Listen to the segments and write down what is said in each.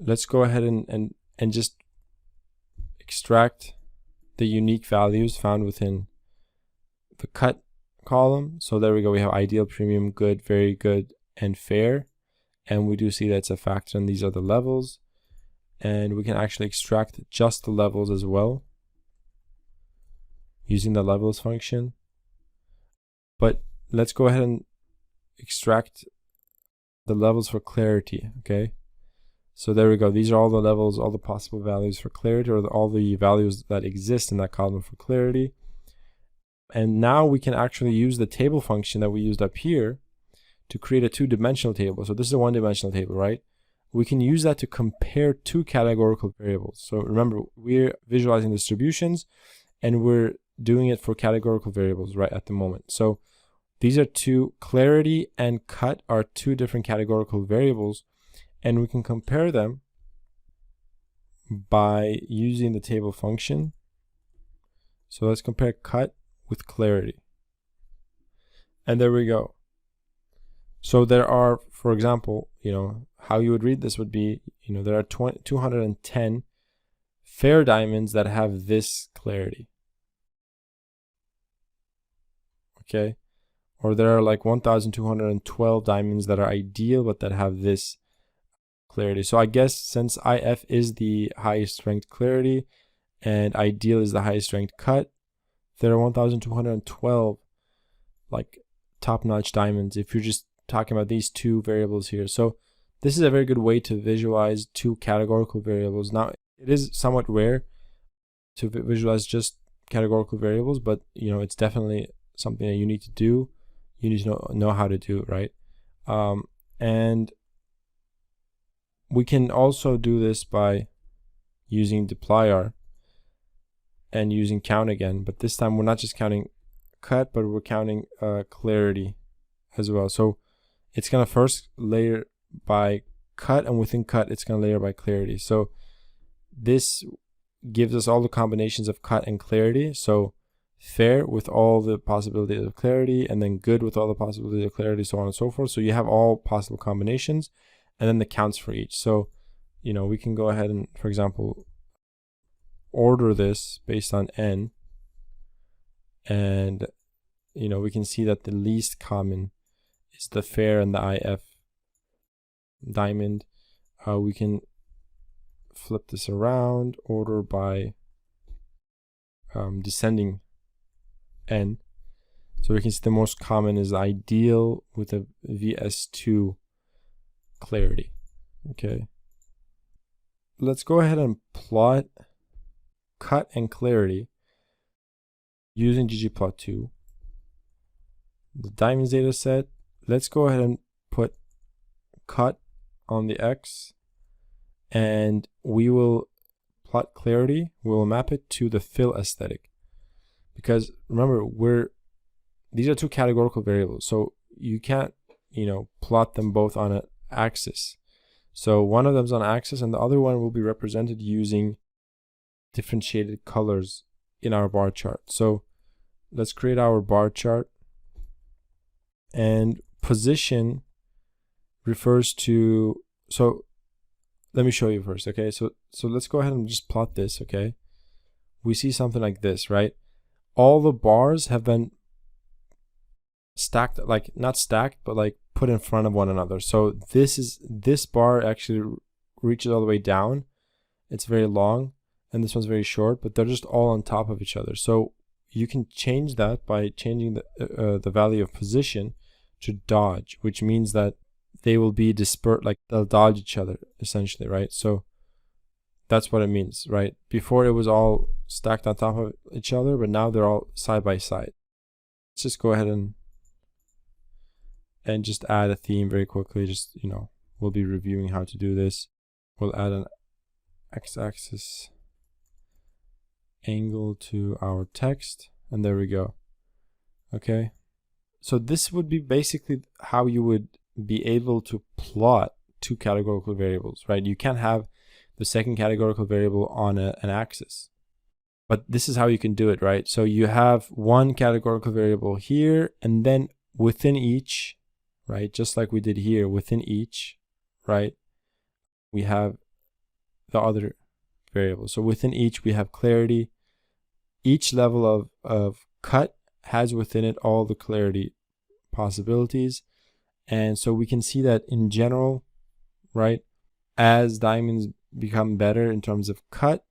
let's go ahead and just extract the unique values found within the cut column. So there we go. We have ideal, premium, good, very good, and fair. And we do see that it's a factor, and these are the levels. And we can actually extract just the levels as well using the levels function. But let's go ahead and extract the levels for clarity, okay? So there we go. These are all the levels, all the possible values for clarity, or all the values that exist in that column for clarity. And now we can actually use the table function that we used up here to create a two-dimensional table. So this is a one-dimensional table, right? We can use that to compare two categorical variables. So remember, we're visualizing distributions and we're doing it for categorical variables right at the moment. So these are two, clarity and cut are two different categorical variables, and we can compare them by using the table function. So let's compare cut with clarity. And there we go. So there are, for example, how you would read this would be, there are 210 fair diamonds that have this clarity. Okay. Or there are like 1,212 diamonds that are ideal, but that have this clarity. So I guess since IF is the highest ranked clarity and ideal is the highest ranked cut, there are 1,212 like top-notch diamonds if you're just talking about these two variables here. So this is a very good way to visualize two categorical variables. Now, it is somewhat rare to visualize just categorical variables, but it's definitely something that you need to do. You need to know how to do it, right? And we can also do this by using dplyr and using count again, but this time we're not just counting cut, but we're counting clarity as well. So it's gonna first layer by cut, and within cut it's gonna layer by clarity. So this gives us all the combinations of cut and clarity. So fair with all the possibilities of clarity, and then good with all the possibilities of clarity, so on and so forth. So you have all possible combinations, and then the counts for each. So we can go ahead and, for example, order this based on n, and we can see that the least common is the fair and the IF diamond. We can flip this around, order by descending n. So we can see the most common is ideal with a VS2 clarity. Okay. Let's go ahead and plot cut and clarity using ggplot2. The diamonds data set. Let's go ahead and put cut on the X, and we will plot clarity. We will map it to the fill aesthetic. Because remember, these are two categorical variables, so you can't, plot them both on an axis. So one of them's on axis, and the other one will be represented using differentiated colors in our bar chart. So let's create our bar chart, and position refers to. So let me show you first. Okay, so let's go ahead and just plot this. Okay, we see something like this, right? All the bars have been stacked, like not stacked, but like put in front of one another. So this bar actually reaches all the way down. It's very long, and this one's very short, but they're just all on top of each other. So you can change that by changing the value of position to dodge, which means that they will be dispersed, like they'll dodge each other essentially, right? So that's what it means, right? Before it was all stacked on top of each other, but now they're all side by side. Let's just go ahead and just add a theme very quickly. Just, we'll be reviewing how to do this. We'll add an x-axis angle to our text, and there we go. Okay. So this would be basically how you would be able to plot two categorical variables, right? You can't have the second categorical variable on an axis, but this is how you can do it, right? So you have one categorical variable here, and then within each, right, just like we did here, within each, right, we have the other variables. So within each we have clarity. Each level of cut has within it all the clarity possibilities. And so we can see that in general, right, as diamonds become better in terms of cut,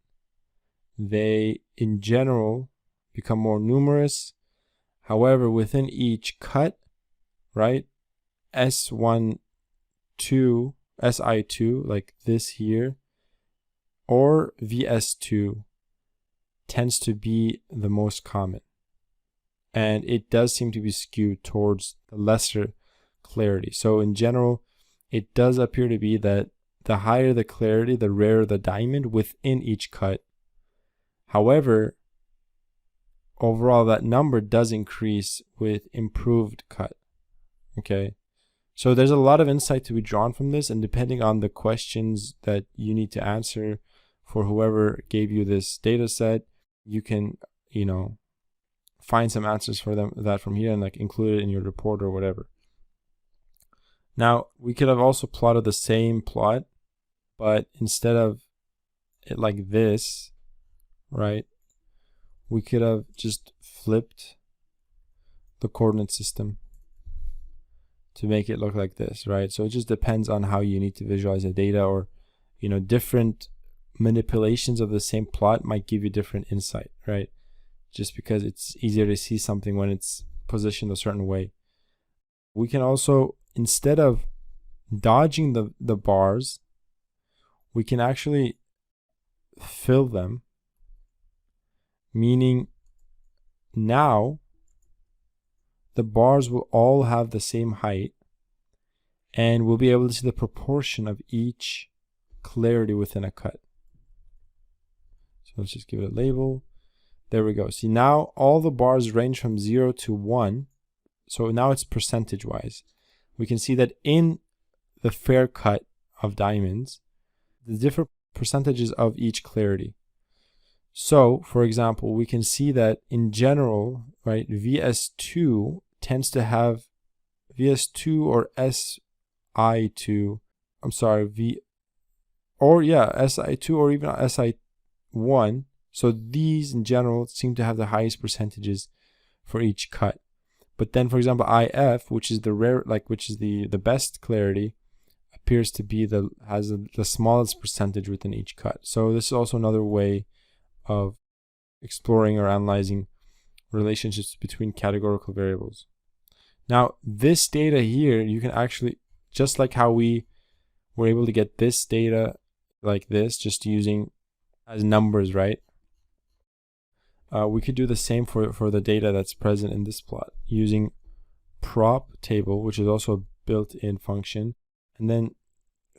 they in general become more numerous. However, within each cut, right, Si2, like this here, or VS2 tends to be the most common. And it does seem to be skewed towards the lesser clarity. So in general, it does appear to be that the higher the clarity, the rarer the diamond within each cut. However, overall, that number does increase with improved cut. Okay. So there's a lot of insight to be drawn from this, and depending on the questions that you need to answer for whoever gave you this data set, you can, find some answers for that from here and like include it in your report or whatever. Now, we could have also plotted the same plot, but instead of it like this, right, we could have just flipped the coordinate system to make it look like this, right? So it just depends on how you need to visualize the data, or, different manipulations of the same plot might give you different insight, right? Just because it's easier to see something when it's positioned a certain way. We can also, instead of dodging the bars, we can actually fill them, meaning now the bars will all have the same height, and we'll be able to see the proportion of each clarity within a cut. So let's just give it a label. There we go. See, now all the bars range from 0 to 1. So now it's percentage wise. We can see that in the fair cut of diamonds, the different percentages of each clarity. So, for example, we can see that in general, right, VS2 tends to have VS2 or SI2, SI2 or even SI1. So these in general seem to have the highest percentages for each cut. But then, for example, IF, which is the best clarity, appears to be has the smallest percentage within each cut. So this is also another way of exploring or analyzing relationships between categorical variables. Now, this data here, you can actually, just like how we were able to get this data like this, just using as numbers, right? We could do the same for the data that's present in this plot using prop table, which is also a built-in function. And then,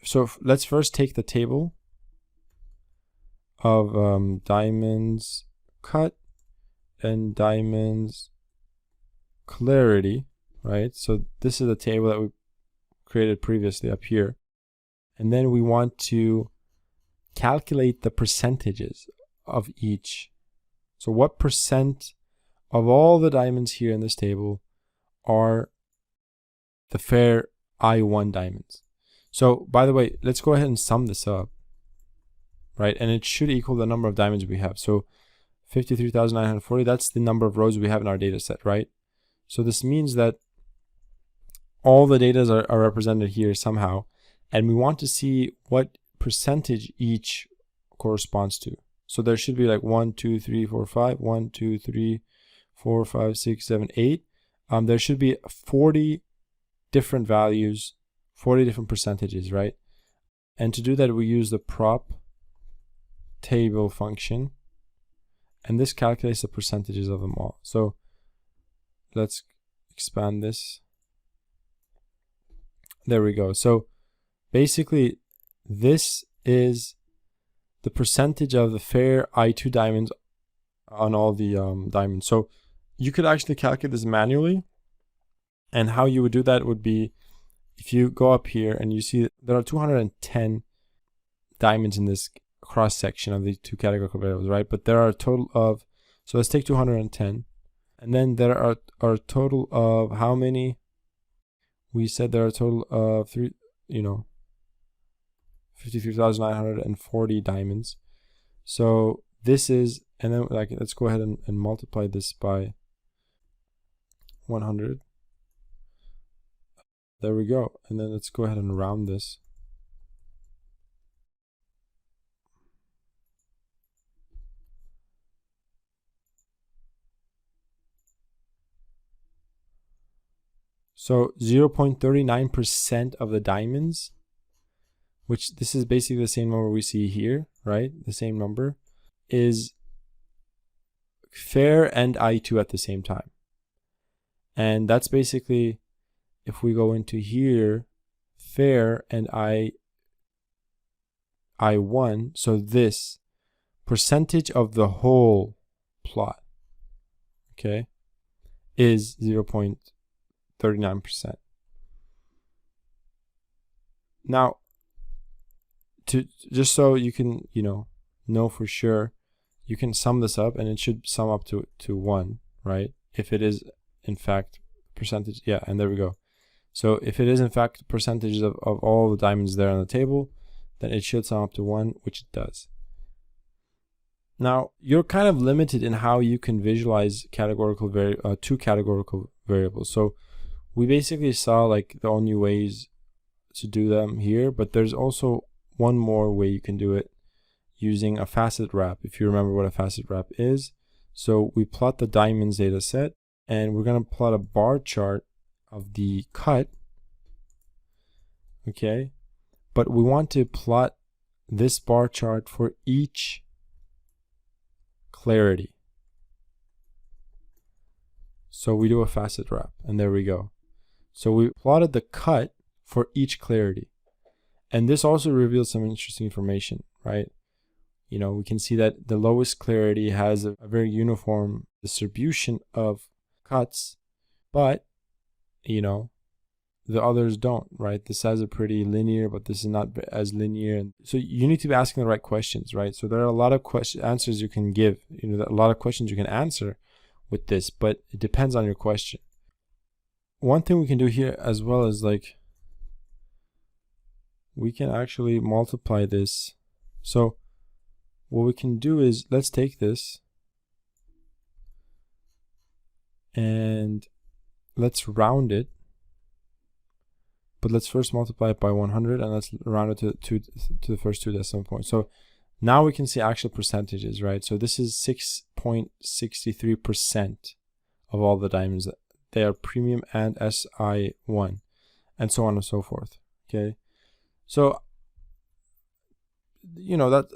so let's first take the table of diamonds cut and diamonds clarity, right? So this is the table that we created previously up here. And then we want to calculate the percentages of each. So what percent of all the diamonds here in this table are the fair I1 diamonds? So by the way, let's go ahead and sum this up, right? And it should equal the number of diamonds we have. So 53,940, that's the number of rows we have in our data set, right? So this means that all the data are represented here somehow, and we want to see what percentage each corresponds to. So there should be like 1, 2, 3, 4, 5, 1, 2, 3, 4, 5, 6, 7, 8. There should be 40 different values, 40 different percentages, right? And to do that, we use the prop table function, and this calculates the percentages of them all. So let's expand this. There we go. So basically, this is the percentage of the fair I2 diamonds on all the diamonds. So you could actually calculate this manually, and how you would do that would be, if you go up here and you see there are 210 diamonds in this cross section of the two categorical variables, right? But there are a total of, so let's take 210, and then there are a total of how many? We said there are a total of 53,940 diamonds. So this is, and then like let's go ahead and multiply this by 100. There we go. And then let's go ahead and round this. So 0.39% of the diamonds, which this is basically the same number we see here, right? The same number is fair and I2 at the same time. And that's basically, if we go into here, fair and I1, so this percentage of the whole plot, okay, is 0.39%. Now, just so you can, know for sure, you can sum this up and it should sum up to 1, right? If it is in fact percentage, yeah, and there we go. So if it is in fact percentage of all the diamonds there on the table, then it should sum up to 1, which it does. Now, you're kind of limited in how you can visualize two categorical variables. So we basically saw like the only ways to do them here, but there's also one more way you can do it using a facet wrap, if you remember what a facet wrap is. So we plot the diamonds data set, and we're going to plot a bar chart of the cut, okay? But we want to plot this bar chart for each clarity. So we do a facet wrap, and there we go. So we plotted the cut for each clarity. And this also reveals some interesting information, right? We can see that the lowest clarity has a very uniform distribution of cuts, but, the others don't, right? This has a pretty linear, but this is not as linear. So you need to be asking the right questions, right? So there are a lot of answers you can give, a lot of questions you can answer with this, but it depends on your question. One thing we can do here as well is we can actually multiply this. So what we can do is, let's take this and let's round it, but let's first multiply it by 100 and let's round it to the first 2 decimal points. So now we can see actual percentages, right? So this is 6.63% of all the diamonds. They are premium and SI1, and so on and so forth, okay? So,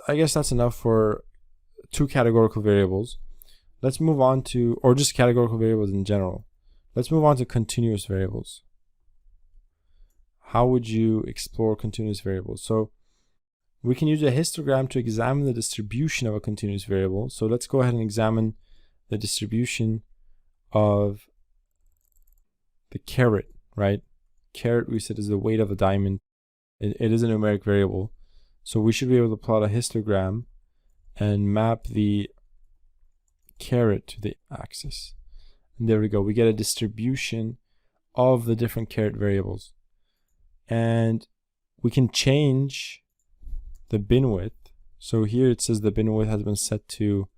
I guess that's enough for 2 categorical variables. Let's move on to, or just categorical variables in general. Let's move on to continuous variables. How would you explore continuous variables? So we can use a histogram to examine the distribution of a continuous variable. So let's go ahead and examine the distribution of the carat, right? Carat, we said, is the weight of a diamond. It is a numeric variable. So we should be able to plot a histogram and map the carat to the axis. And there we go. We get a distribution of the different carat variables. And we can change the bin width. So here it says the bin width has been set to,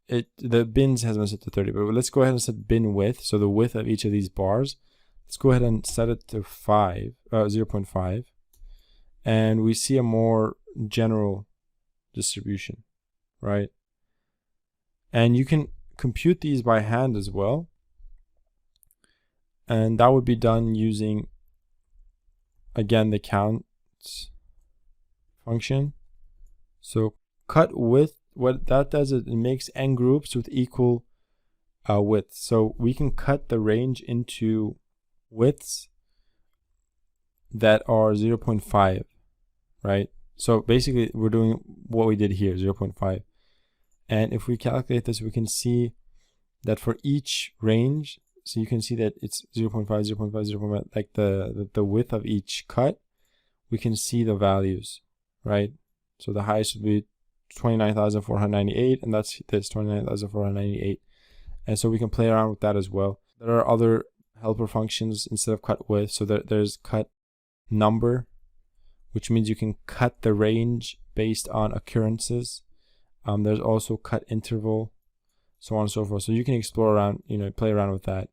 the bins has been set to 30, but let's go ahead and set bin width. So the width of each of these bars, let's go ahead and set it to 0.5. And we see a more general distribution, right? And you can compute these by hand as well. And that would be done using, again, the count function. So cut width, what that does is it makes n groups with equal width. So we can cut the range into widths that are 0.5, right? So basically we're doing what we did here, 0.5. And if we calculate this, we can see that for each range, so you can see that it's 0.5, 0.5, 0.5, like the width of each cut, we can see the values, right? So the highest would be 29,498, and that's this 29,498. And so we can play around with that as well. There are other helper functions instead of cut width. So there's cut number, which means you can cut the range based on occurrences. There's also cut interval, so on and so forth. So you can explore around, play around with that.